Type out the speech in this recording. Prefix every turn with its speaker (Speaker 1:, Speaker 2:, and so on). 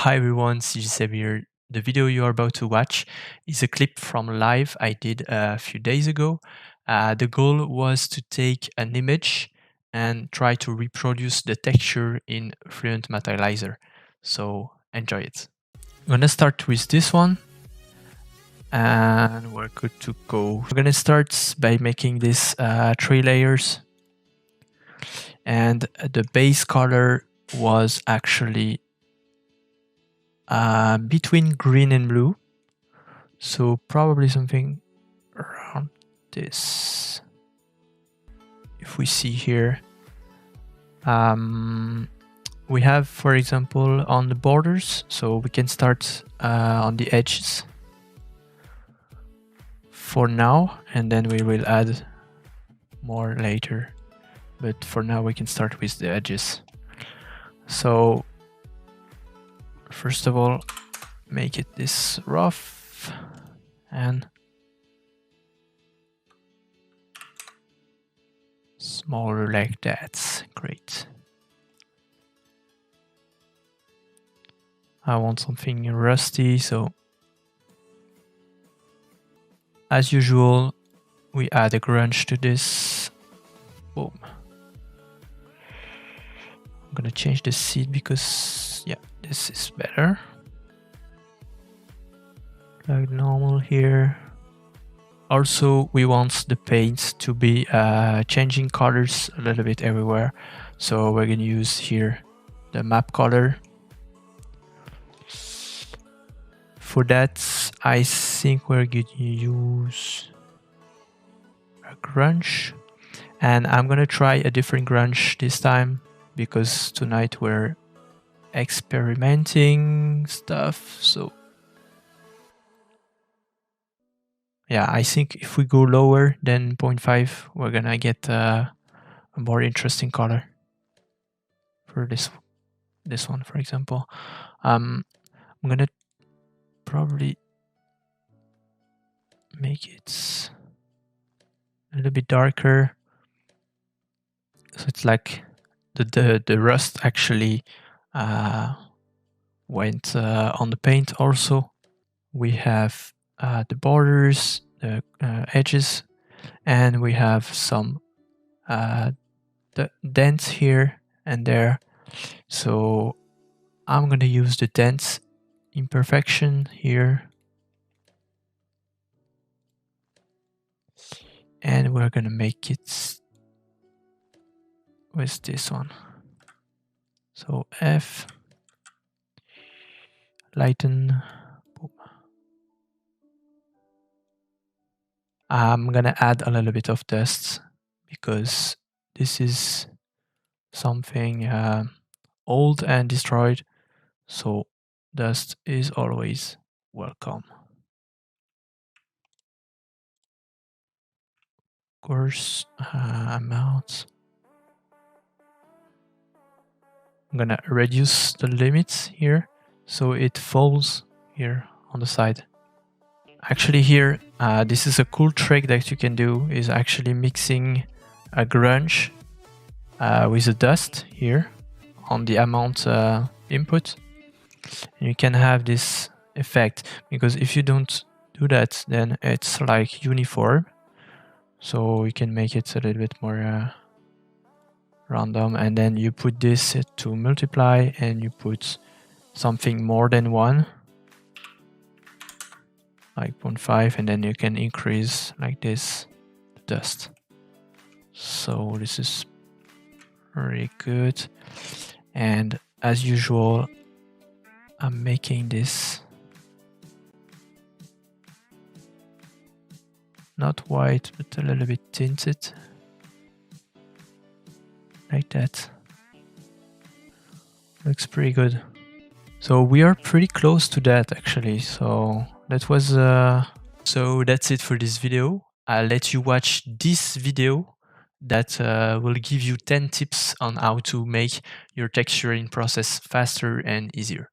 Speaker 1: Hi everyone, CG here. The video you are about to watch is a clip from a live I did a few days ago. The goal was to take an image and try to reproduce the texture in Fluent Materializer. So enjoy it. I'm gonna start with this one and we're good to go. We're gonna start by making this 3 layers, and the base color was actually between green and blue, so probably something around this. If we see here, we have, for example, on the borders, so we can start on the edges for now, and then we will add more later, but for now we can start with the edges. So first of all, make it this rough and smaller like that. Great. I want something rusty, so as usual, we add a grunge to this. Boom. I'm gonna change the seed because, yeah, this is better. Like normal here. Also, we want the paint to be changing colors a little bit everywhere. So we're gonna use here the map color. For that, I think we're gonna use a grunge. And I'm gonna try a different grunge this time, because tonight we're experimenting stuff. So yeah, I think if we go lower than 0.5, we're gonna get a more interesting color for this one, for example. I'm gonna probably make it a little bit darker, so it's like the rust actually went on the paint. Also, we have the borders, the edges, and we have some the dents here and there. So I'm gonna use the dents imperfection here, and we're gonna make it with this one. So F, lighten. Boom. I'm gonna add a little bit of dust because this is something old and destroyed, so dust is always welcome. Coarse amount. I'm gonna reduce the limits here so it falls here on the side. Actually here, this is a cool trick that you can do, is actually mixing a grunge with a dust here on the amount input. And you can have this effect, because if you don't do that, then it's like uniform. So you can make it a little bit more random, and then you put this to multiply, and you put something more than 1, like 0.5, and then you can increase like this the dust. So this is very good. And as usual, I'm making this not white, but a little bit tinted, like that. Looks pretty good. So we are pretty close to that actually. So that was so that's it for this video. I'll let you watch this video that will give you 10 tips on how to make your texturing process faster and easier.